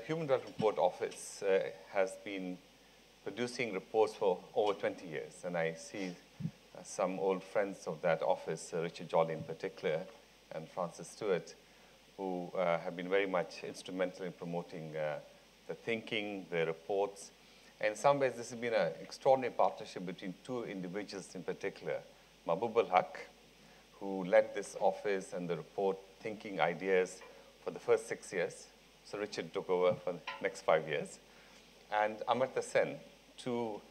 Human Development Report Office has been producing reports for over 20 years, and I see some old friends of that office, Richard Jolly in particular, and Francis Stewart, who have been very much instrumental in promoting the thinking, the reports. And in some ways, this has been an extraordinary partnership between two individuals in particular, Mahbub al-Haq, who led this office and the report thinking ideas for the first 6 years. So Richard took over for the next 5 years. And Amartya Sen, two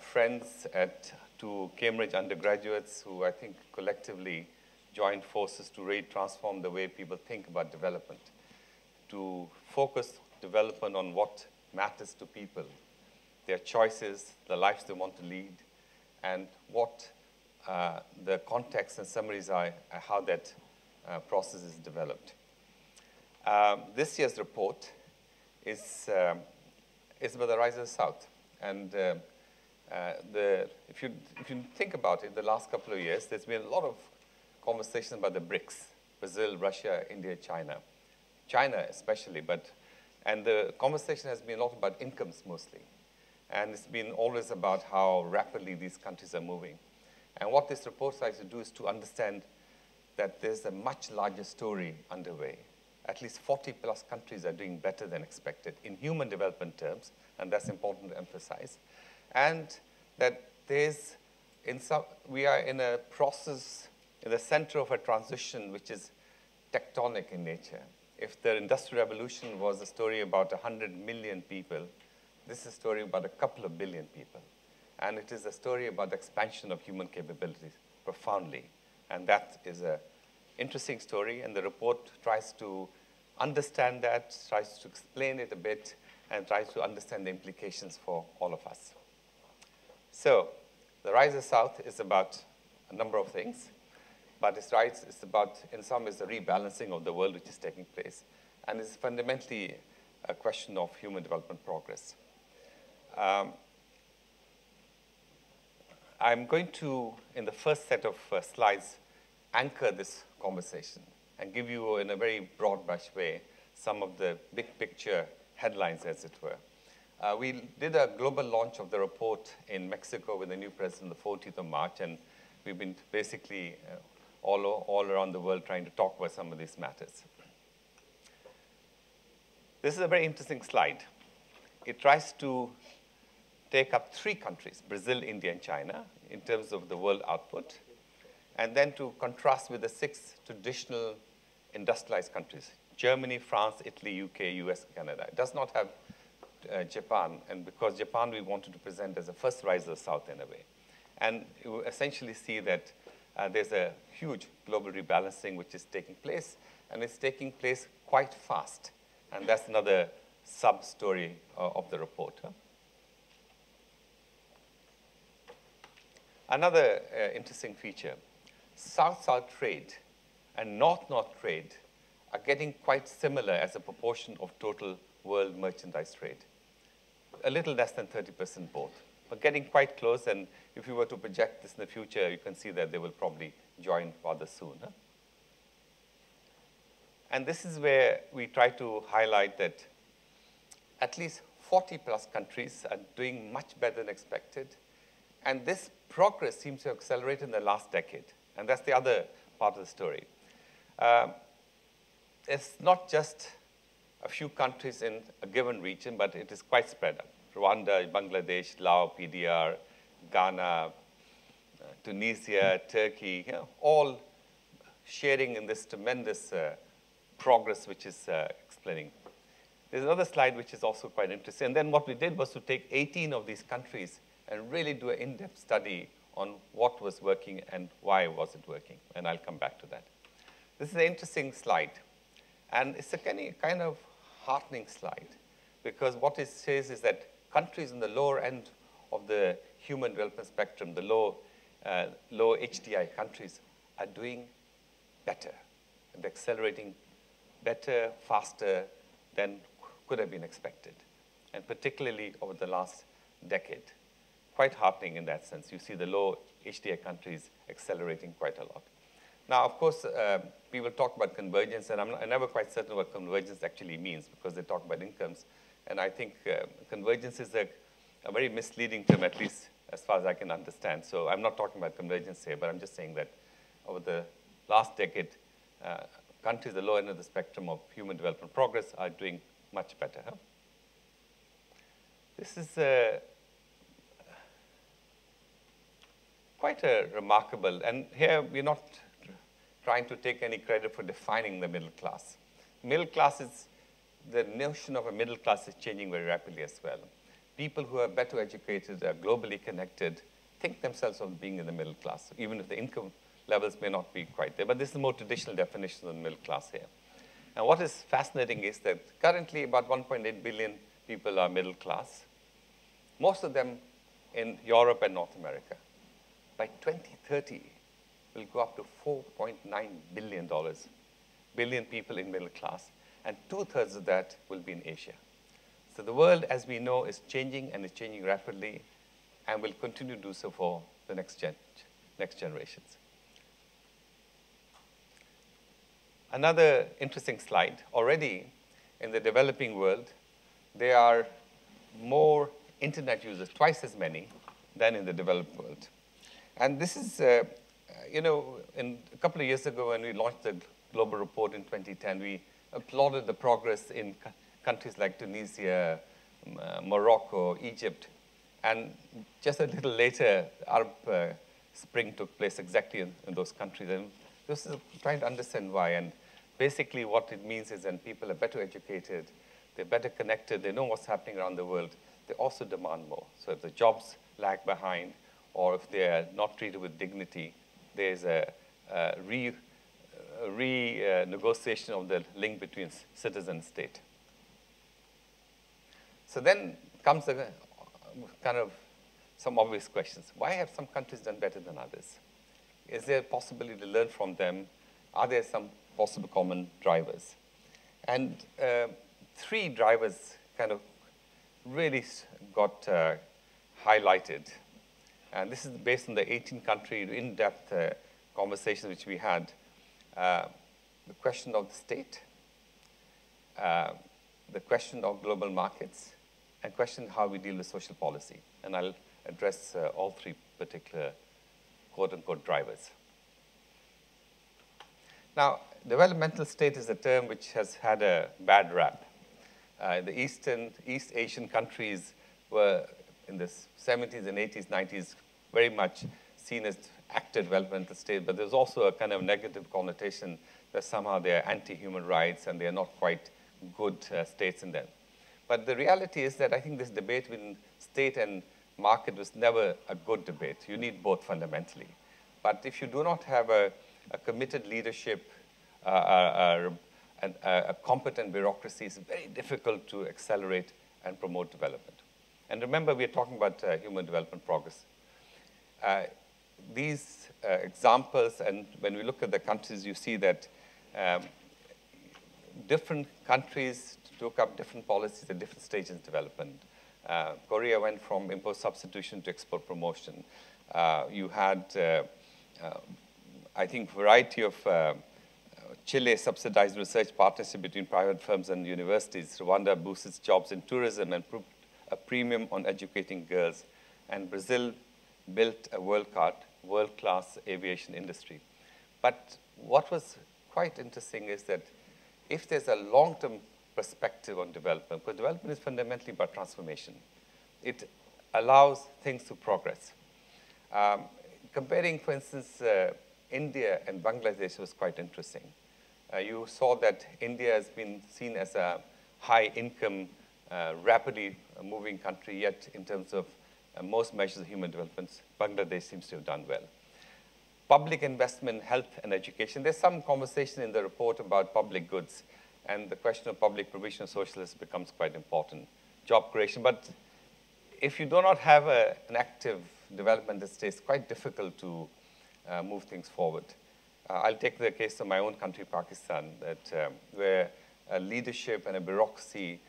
friends at two Cambridge undergraduates who I think collectively joined forces to really transform the way people think about development, to focus development on what matters to people, their choices, the lives they want to lead, and what the context and summaries are, how that process is developed. This year's report is about the rise of the South. And if you think about it, the last couple of years, there's been a lot of conversation about the BRICS, Brazil, Russia, India, China. China especially, and the conversation has been a lot about incomes mostly. And it's been always about how rapidly these countries are moving. And what this report tries to do is to understand that there's a much larger story underway. At least 40+ countries are doing better than expected in human development terms, and that's important to emphasize. And that we are in a process in the center of a transition which is tectonic in nature. If the Industrial Revolution was a story about 100 million people, this is a story about a couple of billion people. And it is a story about the expansion of human capabilities profoundly. And that is an interesting story, and the report tries to understand that, tries to explain it a bit, and tries to understand the implications for all of us. So the Rise of the South is about a number of things, but it's about, in some ways, the rebalancing of the world which is taking place, and it's fundamentally a question of human development progress. I'm going to, in the first set of slides, anchor this conversation and give you, in a very broad brush way, some of the big picture headlines, as it were. We did a global launch of the report in Mexico with the new president the 14th of March, and we've been basically all around the world trying to talk about some of these matters. This is a very interesting slide. It tries to take up 3 countries, Brazil, India, and China, in terms of the world output, and then to contrast with the 6 traditional industrialized countries, Germany, France, Italy, UK, US, Canada. It does not have Japan, and because Japan we wanted to present as a first rise of the South in a way. And you essentially see that there's a huge global rebalancing which is taking place, and it's taking place quite fast. And that's another sub-story of the report. Another interesting feature, South-South trade and North-North trade are getting quite similar as a proportion of total world merchandise trade. A little less than 30% both, but getting quite close. And if you were to project this in the future, you can see that they will probably join rather soon. And this is where we try to highlight that at least 40+ countries are doing much better than expected. And this progress seems to accelerate in the last decade. And that's the other part of the story. It's not just a few countries in a given region, but it is quite spread out. Rwanda, Bangladesh, Laos, PDR, Ghana, Tunisia, Turkey, all sharing in this tremendous progress which is explaining. There's another slide which is also quite interesting. And then what we did was to take 18 of these countries and really do an in-depth study on what was working and why was it working. And I'll come back to that. This is an interesting slide. And it's a kind of heartening slide, because what it says is that countries in the lower end of the human development spectrum, the low HDI countries, are doing better and accelerating better, faster than could have been expected, and particularly over the last decade. Quite heartening in that sense. You see the low HDI countries accelerating quite a lot. Now, of course, people talk about convergence, and I'm never quite certain what convergence actually means because they talk about incomes. And I think convergence is a very misleading term, at least as far as I can understand. So I'm not talking about convergence here, but I'm just saying that over the last decade, countries at the lower end of the spectrum of human development progress are doing much better. Huh? This is quite a remarkable, and here we're not trying to take any credit for defining the middle class. Middle class is, the notion of a middle class is changing very rapidly as well. People who are better educated, are globally connected, think themselves of being in the middle class, even if the income levels may not be quite there. But this is a more traditional definition of the middle class here. And what is fascinating is that currently about 1.8 billion people are middle class, most of them in Europe and North America. By 2030, will go up to $4.9 billion people in middle class, and 2/3 of that will be in Asia. So the world, as we know, is changing, and is changing rapidly, and will continue to do so for the next generations. Another interesting slide. Already in the developing world, there are more internet users, twice as many, than in the developed world. And this is, you know, a couple of years ago when we launched the global report in 2010, we applauded the progress in countries like Tunisia, Morocco, Egypt. And just a little later, Arab Spring took place exactly in those countries. And this is trying to understand why. And basically what it means is that people are better educated, they're better connected, they know what's happening around the world, they also demand more. So if the jobs lag behind, or if they are not treated with dignity, there's a renegotiation of the link between citizen and state. So then comes the kind of some obvious questions. Why have some countries done better than others? Is there a possibility to learn from them? Are there some possible common drivers? And 3 drivers kind of really got highlighted. And this is based on the 18-country in-depth conversation which we had. The question of the state, the question of global markets, and question how we deal with social policy. And I'll address all 3 particular quote-unquote drivers. Now, developmental state is a term which has had a bad rap. The East Asian countries were in the 70s and 80s, 90s, very much seen as active developmental state, but there's also a kind of negative connotation that somehow they're anti-human rights and they're not quite good states in them. But the reality is that I think this debate between state and market was never a good debate. You need both fundamentally. But if you do not have a committed leadership, a competent bureaucracy, it's very difficult to accelerate and promote development. And remember, we're talking about human development progress. These examples, and when we look at the countries, you see that different countries took up different policies at different stages of development. Korea went from import substitution to export promotion. You had, I think, variety of Chile subsidized research partnership between private firms and universities. Rwanda boosted its jobs in tourism and put a premium on educating girls. And Brazil built a world-class aviation industry. But what was quite interesting is that if there's a long-term perspective on development, because development is fundamentally about transformation, it allows things to progress. Comparing, for instance, India and Bangladesh was quite interesting. You saw that India has been seen as a high-income, rapidly moving country, yet in terms of most measures of human development, Bangladesh seems to have done well. Public investment, health, and education. There's some conversation in the report about public goods, and the question of public provision of socialists becomes quite important. Job creation, but if you do not have an active development at state, it's quite difficult to move things forward. I'll take the case of my own country, Pakistan, that where a leadership and a bureaucracy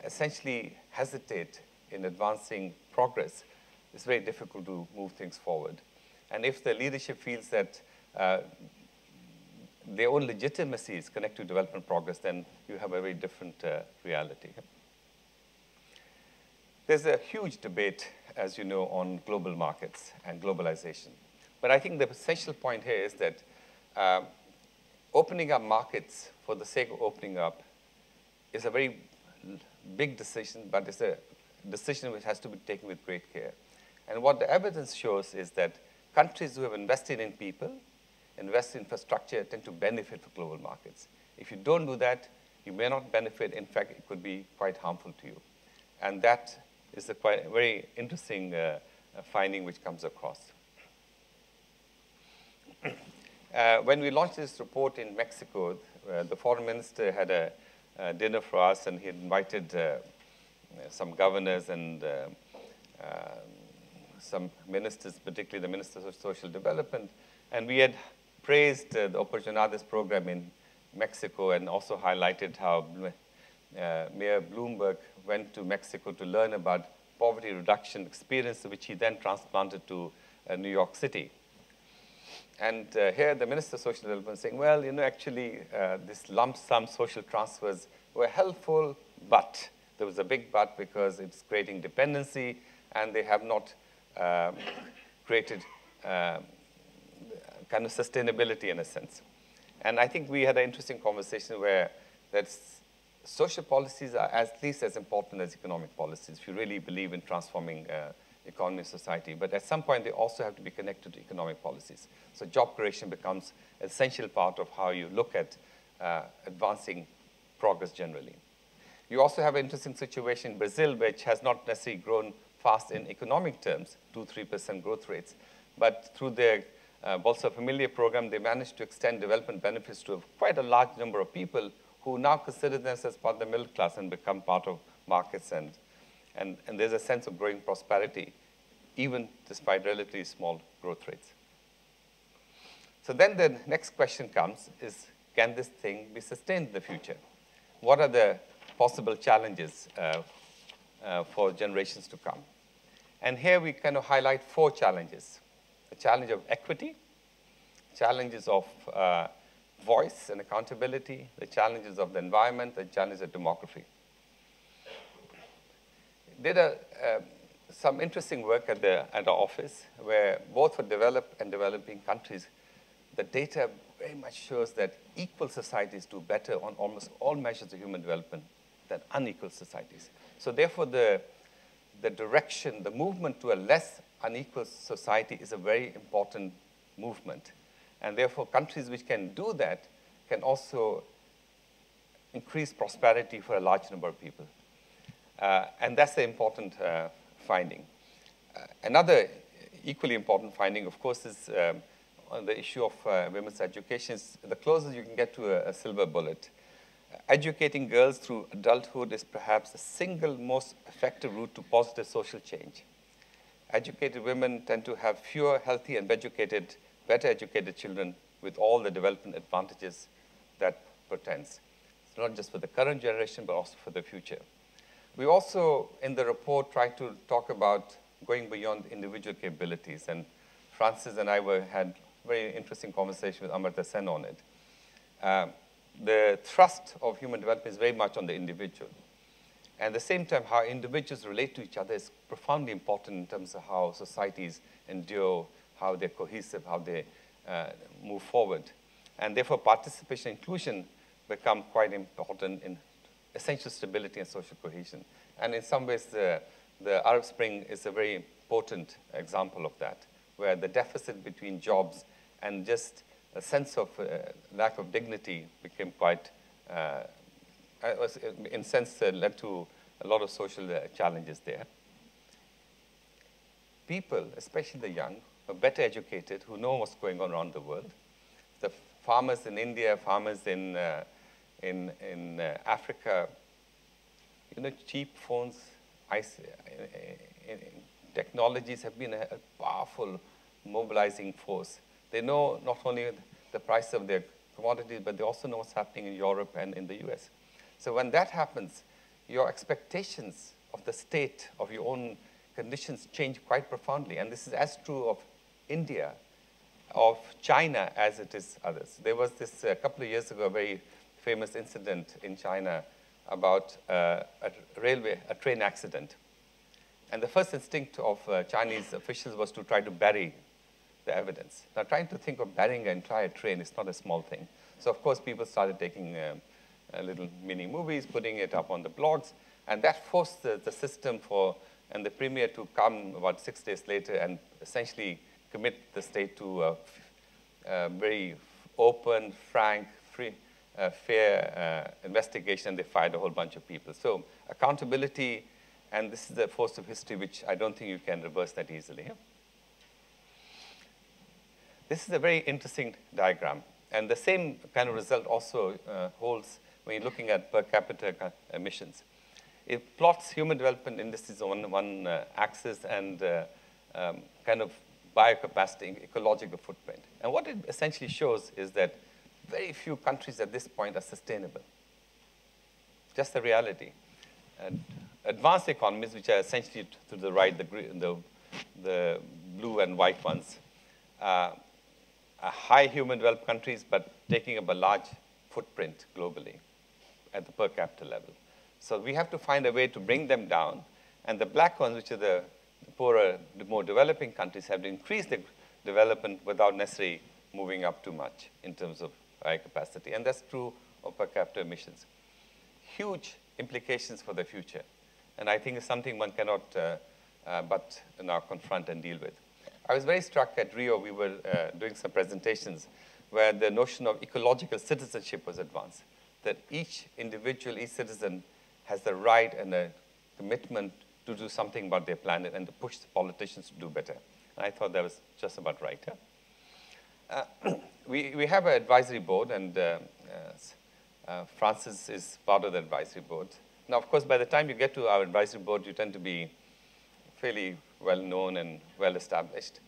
essentially hesitate in advancing progress. It's very difficult to move things forward. And if the leadership feels that their own legitimacy is connected to development progress, then you have a very different reality. There's a huge debate, as you know, on global markets and globalization. But I think the essential point here is that opening up markets for the sake of opening up is a very big decision, but it's a decision which has to be taken with great care. And what the evidence shows is that countries who have invested in people, invest in infrastructure, tend to benefit from global markets. If you don't do that, you may not benefit. In fact, it could be quite harmful to you. And that is a quite very interesting finding which comes across. When we launched this report in Mexico, the foreign minister had a dinner for us, and he invited some governors and some ministers, particularly the ministers of social development. And we had praised the Oportunidades program in Mexico and also highlighted how Mayor Bloomberg went to Mexico to learn about poverty reduction experience, which he then transplanted to New York City. And here the Minister of Social Development saying, well, you know, actually this lump sum social transfers were helpful, but there was a big but because it's creating dependency, and they have not created kind of sustainability in a sense. And I think we had an interesting conversation where social policies are at least as important as economic policies if you really believe in transforming economy and society. But at some point, they also have to be connected to economic policies. So job creation becomes an essential part of how you look at advancing progress generally. You also have an interesting situation in Brazil, which has not necessarily grown fast in economic terms, 2-3% growth rates. But through their Bolsa Familia program, they managed to extend development benefits to quite a large number of people who now consider themselves part of the middle class and become part of markets. And there's a sense of growing prosperity, even despite relatively small growth rates. So then the next question comes is, can this thing be sustained in the future? What are the possible challenges for generations to come? And here we kind of highlight 4 challenges. The challenge of equity, challenges of voice and accountability, the challenges of the environment, the challenges of demography. Did some interesting work at our office where both for developed and developing countries, the data very much shows that equal societies do better on almost all measures of human development than unequal societies. So therefore, the direction, the movement to a less unequal society is a very important movement. And therefore, countries which can do that can also increase prosperity for a large number of people. And that's the important finding. Another equally important finding, of course, is on the issue of women's education. The closest you can get to a silver bullet. Educating girls through adulthood is perhaps the single most effective route to positive social change. Educated women tend to have fewer healthy and better educated children with all the development advantages that portends. It's not just for the current generation, but also for the future. We also, in the report, tried to talk about going beyond individual capabilities. And Francis and I had a very interesting conversation with Amartya Sen on it. The thrust of human development is very much on the individual. And at the same time, how individuals relate to each other is profoundly important in terms of how societies endure, how they're cohesive, how they move forward. And therefore, participation and inclusion become quite important in essential stability and social cohesion. And in some ways, the Arab Spring is a very potent example of that, where the deficit between jobs and just a sense of lack of dignity became quite, in a sense, led to a lot of social challenges there. People, especially the young, are better educated, who know what's going on around the world. The farmers in India, farmers in Africa, you know, cheap phones, technologies have been a powerful mobilizing force. They know not only the price of their commodities, but they also know what's happening in Europe and in the US. So when that happens, your expectations of the state, of your own conditions change quite profoundly. And this is as true of India of China as it is others. There was this, a couple of years ago, a very famous incident in China about a train accident. And the first instinct of Chinese officials was to try to bury the evidence. Now, trying to think of burying an entire train is not a small thing. So, of course, people started taking little mini movies, putting it up on the blogs, and that forced the system and the premier to come about 6 days later and essentially commit the state to a very open, frank, free, fair investigation, and they fired a whole bunch of people. So accountability, and this is the force of history, which I don't think you can reverse that easily. Yeah? This is a very interesting diagram. And the same kind of result also holds when you're looking at per capita emissions. It plots human development indices on one axis and kind of biocapacity, ecological footprint. And what it essentially shows is that very few countries at this point are sustainable. Just the reality. And advanced economies, which are essentially to the right, the blue and white ones, are high human developed countries, but taking up a large footprint globally at the per capita level. So we have to find a way to bring them down. And the black ones, which are the poorer, the more developing countries, have to increase their development without necessarily moving up too much in terms of capacity. And that's true of per capita emissions. Huge implications for the future. And I think it's something one cannot but now confront and deal with. I was very struck at Rio. We were doing some presentations where the notion of ecological citizenship was advanced, that each individual, each citizen has the right and a commitment to do something about their planet and to push the politicians to do better. And I thought that was just about right. Huh? We have an advisory board, and Francis is part of the advisory board. Now, of course, by the time you get to our advisory board, you tend to be fairly well-known and well-established.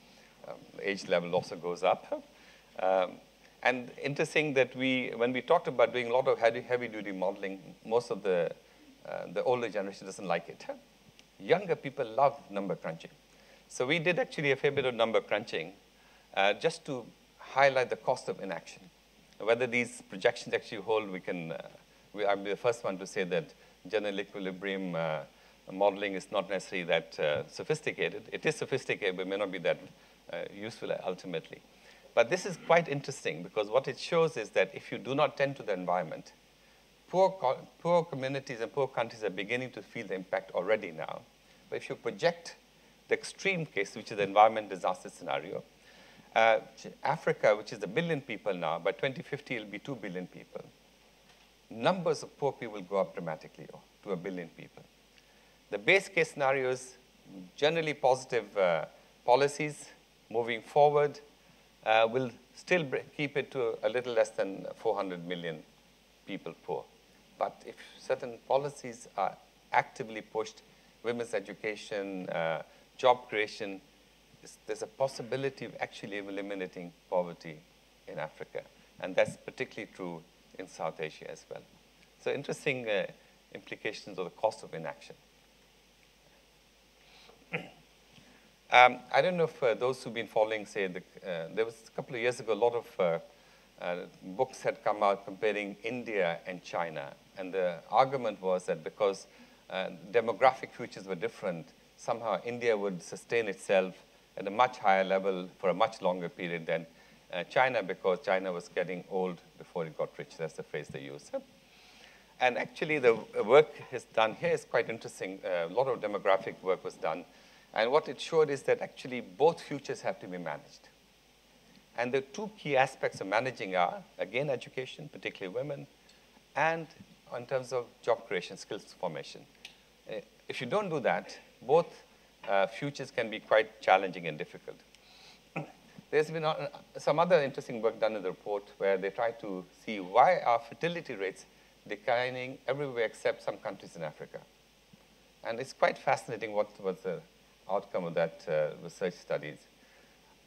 The age level also goes up. And interesting that when we talked about doing a lot of heavy-duty modeling, most of the older generation doesn't like it. Younger people love number crunching. So we did actually a fair bit of number crunching just to highlight the cost of inaction. Whether these projections actually hold, I'll be the first one to say that general equilibrium modeling is not necessarily that sophisticated. It is sophisticated, but may not be that useful ultimately. But this is quite interesting, because what it shows is that if you do not tend to the environment, poor communities and poor countries are beginning to feel the impact already now. But if you project the extreme case, which is the environment disaster scenario, Africa, which is 1 billion people now, by 2050 it will be 2 billion people. Numbers of poor people will go up dramatically to 1 billion people. The base case scenario is generally positive policies moving forward will still keep it to a little less than 400 million people poor. But if certain policies are actively pushed, women's education, job creation, there's a possibility of actually eliminating poverty in Africa. And that's particularly true in South Asia as well. So interesting implications of the cost of inaction. I don't know if those who've been following say, there was a couple of years ago, a lot of books had come out comparing India and China. And the argument was that because demographic futures were different, somehow India would sustain itself at a much higher level for a much longer period than China, because China was getting old before it got rich. That's the phrase they use. And actually, the work is done here is quite interesting. A lot of demographic work was done. And what it showed is that actually both futures have to be managed. And the two key aspects of managing are, again, education, particularly women, and in terms of job creation, skills formation. If you don't do that, both futures can be quite challenging and difficult. There's been some other interesting work done in the report where they try to see why are fertility rates declining everywhere except some countries in Africa. And it's quite fascinating what was the outcome of that research studies.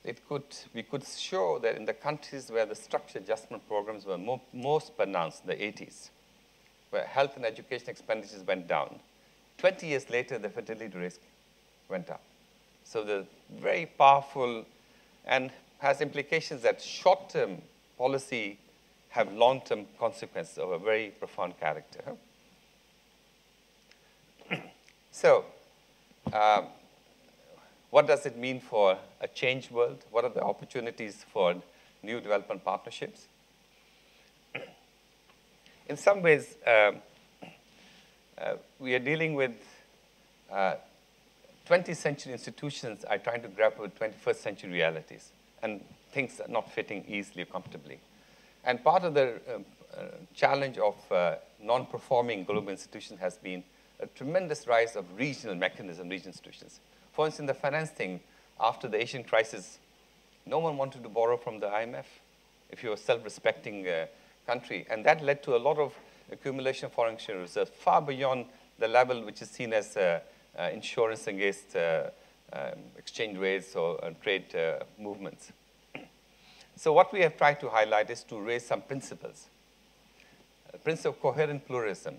We could show that in the countries where the structure adjustment programs were most pronounced, the 80s, where health and education expenditures went down, 20 years later, the fertility risk went up. So the very powerful, and has implications that short-term policy have long-term consequences of a very profound character. So, what does it mean for a changed world? What are the opportunities for new development partnerships? In some ways, we are dealing with 20th century institutions are trying to grapple with 21st century realities, and things are not fitting easily or comfortably. And part of the challenge of non-performing global institutions has been a tremendous rise of regional mechanisms, regional institutions. For instance, the finance thing, after the Asian crisis, no one wanted to borrow from the IMF if you're a self-respecting country. And that led to a lot of accumulation of foreign exchange reserves, far beyond the level which is seen as insurance against exchange rates or trade movements. So what we have tried to highlight is to raise some principles. The principle of coherent pluralism.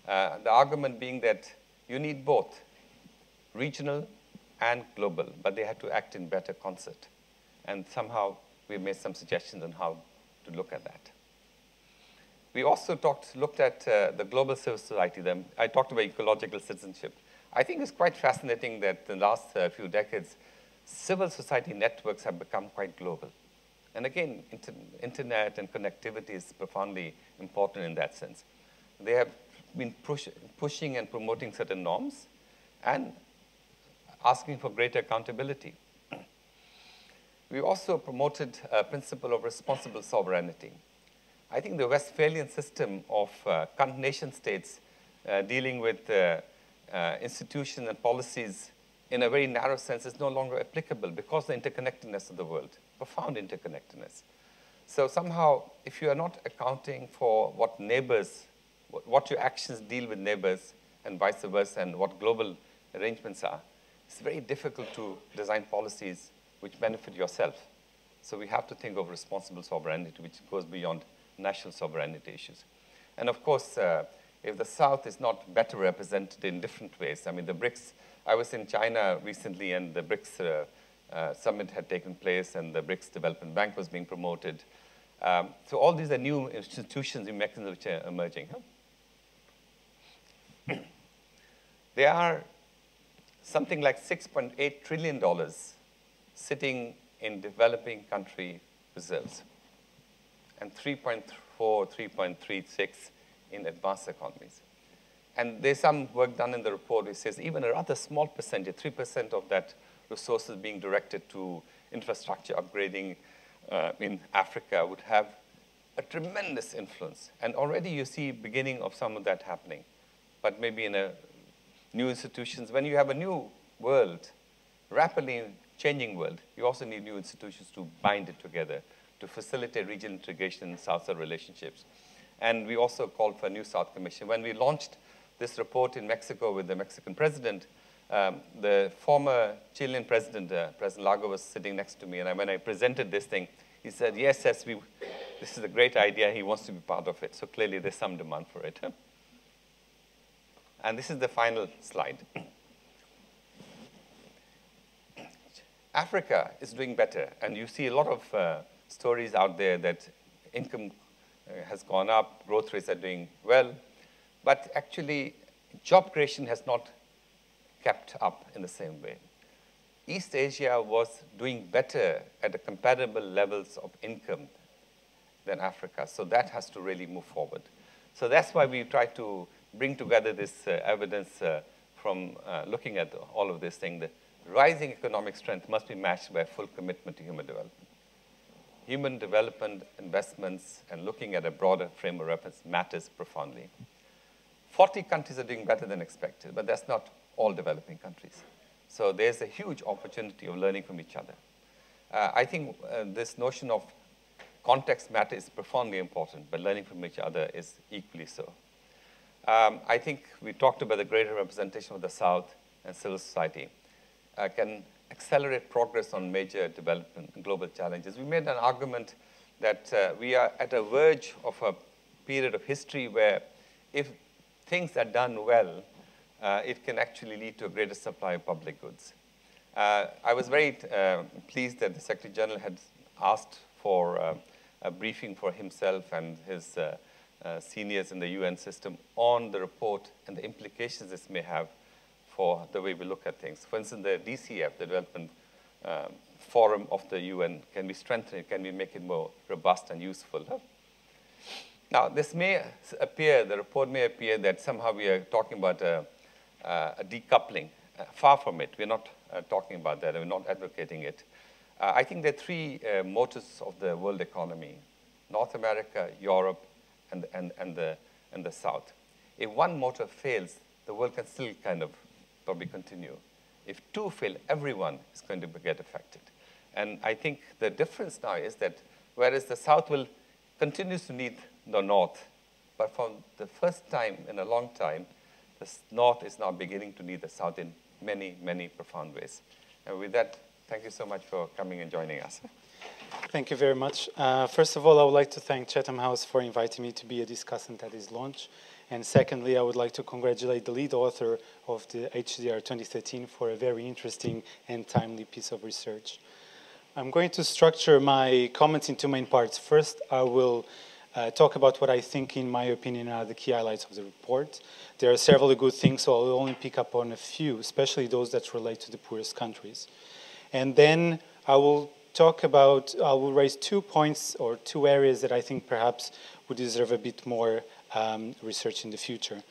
The argument being that you need both regional and global, but they have to act in better concert. And somehow we made some suggestions on how to look at that. We also looked at the global civil society. I talked about ecological citizenship. I think it's quite fascinating that in the last few decades, civil society networks have become quite global. And again, internet and connectivity is profoundly important in that sense. They have been pushing and promoting certain norms and asking for greater accountability. We also promoted a principle of responsible sovereignty. I think the Westphalian system of nation states dealing with institutions and policies in a very narrow sense is no longer applicable because of the interconnectedness of the world, profound interconnectedness. So somehow, if you are not accounting for what neighbors, what your actions deal with neighbors and vice versa, and what global arrangements are, it's very difficult to design policies which benefit yourself. So we have to think of responsible sovereignty, which goes beyond national sovereignty issues. And of course, if the South is not better represented in different ways, I mean, the BRICS, I was in China recently, and the BRICS summit had taken place, and the BRICS Development Bank was being promoted. So all these are new institutions and mechanisms which are emerging. There are something like $6.8 trillion sitting in developing country reserves, and 3.4, 3.36 in advanced economies. And there's some work done in the report which says even a rather small percentage, 3% of that resources being directed to infrastructure upgrading in Africa would have a tremendous influence. And already you see beginning of some of that happening. But maybe in a new institutions, when you have a new world, rapidly changing world, you also need new institutions to bind it together, to facilitate regional integration and South-South relationships. And we also called for a new South Commission. When we launched this report in Mexico with the Mexican president, the former Chilean president, President Lago, was sitting next to me. And when I presented this thing, he said, yes, this is a great idea. He wants to be part of it. So clearly, there's some demand for it. And this is the final slide. Africa is doing better. And you see a lot of stories out there that income has gone up, growth rates are doing well. But actually, job creation has not kept up in the same way. East Asia was doing better at the comparable levels of income than Africa. So that has to really move forward. So that's why we try to bring together this evidence from looking at all of this thing. The rising economic strength must be matched by a full commitment to human development. Human development investments and looking at a broader frame of reference matters profoundly. 40 countries are doing better than expected, but that's not all developing countries. So there's a huge opportunity of learning from each other. I think this notion of context matter is profoundly important, but learning from each other is equally so. I think we talked about the greater representation of the South and civil society can accelerate progress on major development and global challenges. We made an argument that we are at a verge of a period of history where if things are done well, it can actually lead to a greater supply of public goods. I was very pleased that the Secretary General had asked for a briefing for himself and his seniors in the UN system on the report and the implications this may have for the way we look at things. For instance, the DCF, the Development Forum of the UN, can be strengthened, can we make it more robust and useful? Now, this may appear, the report may appear that somehow we are talking about a decoupling. Far from it. We're not talking about that. We're not advocating it. I think there are three motors of the world economy: North America, Europe, and the South. If one motor fails, the world can still kind of probably continue. If two fail, everyone is going to get affected. And I think the difference now is that whereas the South will continue to need the North, but for the first time in a long time, the North is now beginning to need the South in many, many profound ways. And with that, thank you so much for coming and joining us. Thank you very much. First of all, I would like to thank Chatham House for inviting me to be a discussant at his launch. And secondly, I would like to congratulate the lead author of the HDR 2013 for a very interesting and timely piece of research. I'm going to structure my comments in two main parts. First, I will talk about what I think, in my opinion, are the key highlights of the report. There are several good things, so I'll only pick up on a few, especially those that relate to the poorest countries. And then I will raise 2 points or 2 areas that I think perhaps would deserve a bit more research in the future.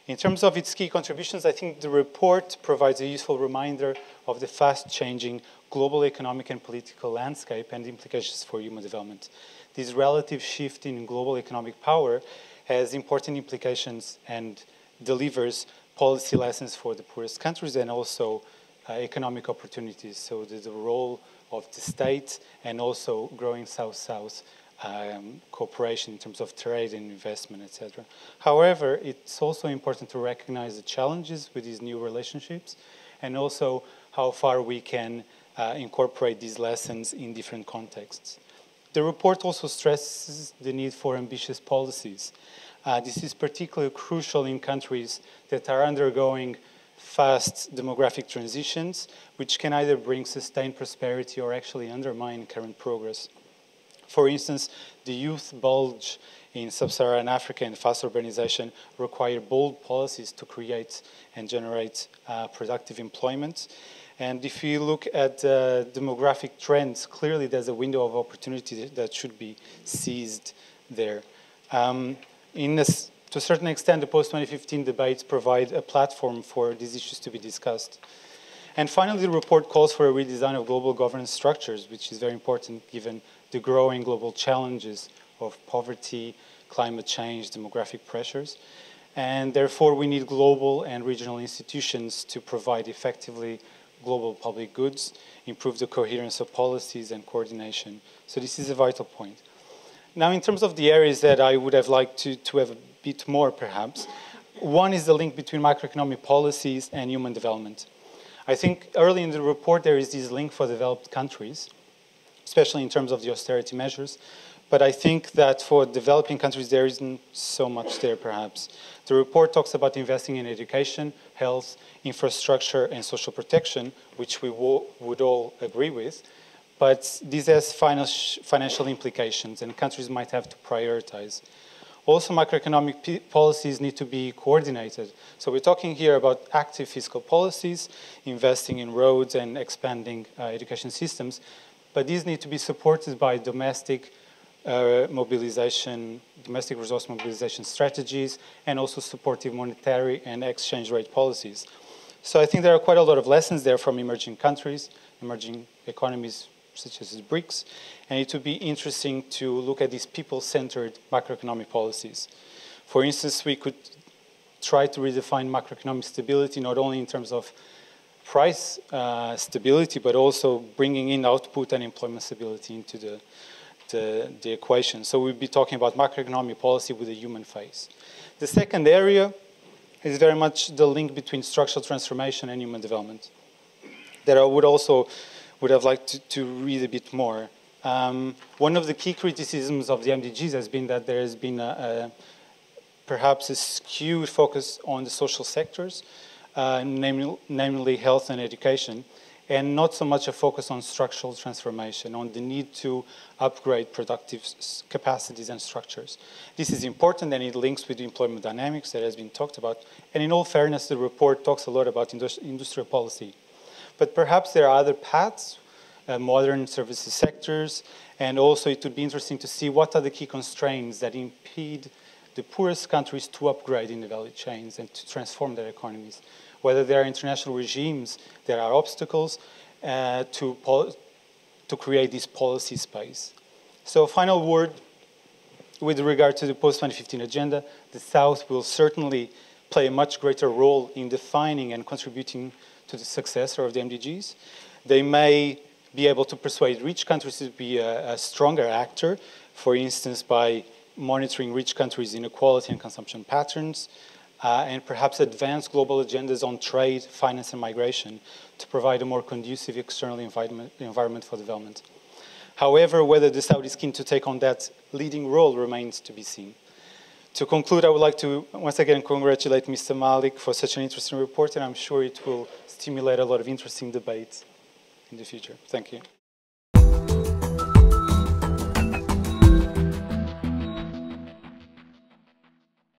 In terms of its key contributions, I think the report provides a useful reminder of the fast-changing global economic and political landscape and implications for human development. This relative shift in global economic power has important implications and delivers policy lessons for the poorest countries and also economic opportunities. So there's the role of the state and also growing South-South cooperation in terms of trade and investment, etc. However, it's also important to recognize the challenges with these new relationships and also how far we can incorporate these lessons in different contexts. The report also stresses the need for ambitious policies. This is particularly crucial in countries that are undergoing fast demographic transitions, which can either bring sustained prosperity or actually undermine current progress. For instance, the youth bulge in sub-Saharan Africa and fast urbanization require bold policies to create and generate productive employment. And if you look at demographic trends, clearly there's a window of opportunity that should be seized there. To a certain extent, the post-2015 debates provide a platform for these issues to be discussed. And finally, the report calls for a redesign of global governance structures, which is very important given the growing global challenges of poverty, climate change, demographic pressures. And therefore, we need global and regional institutions to provide effectively global public goods, improve the coherence of policies and coordination. So this is a vital point. Now, in terms of the areas that I would have liked to have a bit more, perhaps, one is the link between macroeconomic policies and human development. I think early in the report there is this link for developed countries, especially in terms of the austerity measures, but I think that for developing countries there isn't so much there, perhaps. The report talks about investing in education, health, infrastructure, and social protection, which we would all agree with, but this has financial implications, and countries might have to prioritize. Also, macroeconomic policies need to be coordinated. So we're talking here about active fiscal policies, investing in roads and expanding education systems, but these need to be supported by domestic resource mobilization strategies, and also supportive monetary and exchange rate policies. So I think there are quite a lot of lessons there from emerging countries, emerging economies such as BRICS, and it would be interesting to look at these people-centered macroeconomic policies. For instance, we could try to redefine macroeconomic stability not only in terms of price stability, but also bringing in output and employment stability into the equation. So we'll be talking about macroeconomic policy with a human face. The second area is very much the link between structural transformation and human development that I would have liked to read a bit more. One of the key criticisms of the MDGs has been that there has been perhaps a skewed focus on the social sectors, namely health and education. and not so much a focus on structural transformation, on the need to upgrade productive capacities and structures. This is important, and it links with the employment dynamics that has been talked about. And in all fairness, the report talks a lot about industrial policy. But perhaps there are other paths, modern services sectors, and also it would be interesting to see what are the key constraints that impede the poorest countries to upgrade in the value chains and to transform their economies, whether there are international regimes that are obstacles to create this policy space. So final word with regard to the post-2015 agenda, the South will certainly play a much greater role in defining and contributing to the success of the MDGs. They may be able to persuade rich countries to be a stronger actor, for instance, by monitoring rich countries' inequality and consumption patterns, and perhaps advance global agendas on trade, finance, and migration to provide a more conducive external environment for development. However, whether the South is keen to take on that leading role remains to be seen. To conclude, I would like to once again congratulate Mr. Malik for such an interesting report, and I'm sure it will stimulate a lot of interesting debates in the future. Thank you.